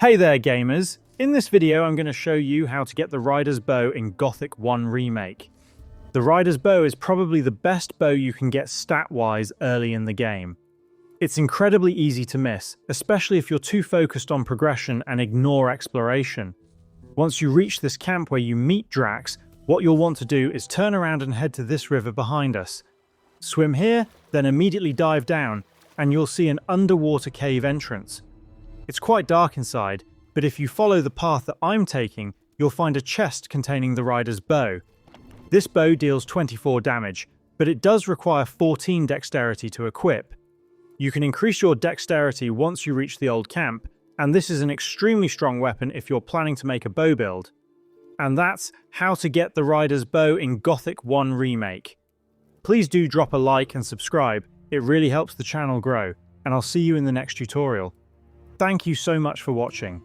Hey there gamers! In this video I'm going to show you how to get the Rider's Bow in Gothic 1 Remake. The Rider's Bow is probably the best bow you can get stat-wise early in the game. It's incredibly easy to miss, especially if you're too focused on progression and ignore exploration. Once you reach this camp where you meet Drax, what you'll want to do is turn around and head to this river behind us. Swim here, then immediately dive down, and you'll see an underwater cave entrance. It's quite dark inside, but if you follow the path that I'm taking, you'll find a chest containing the Rider's Bow. This bow deals 24 damage, but it does require 14 dexterity to equip. You can increase your dexterity once you reach the old camp, and this is an extremely strong weapon if you're planning to make a bow build. And that's how to get the Rider's Bow in Gothic 1 Remake. Please do drop a like and subscribe, it really helps the channel grow, and I'll see you in the next tutorial. Thank you so much for watching.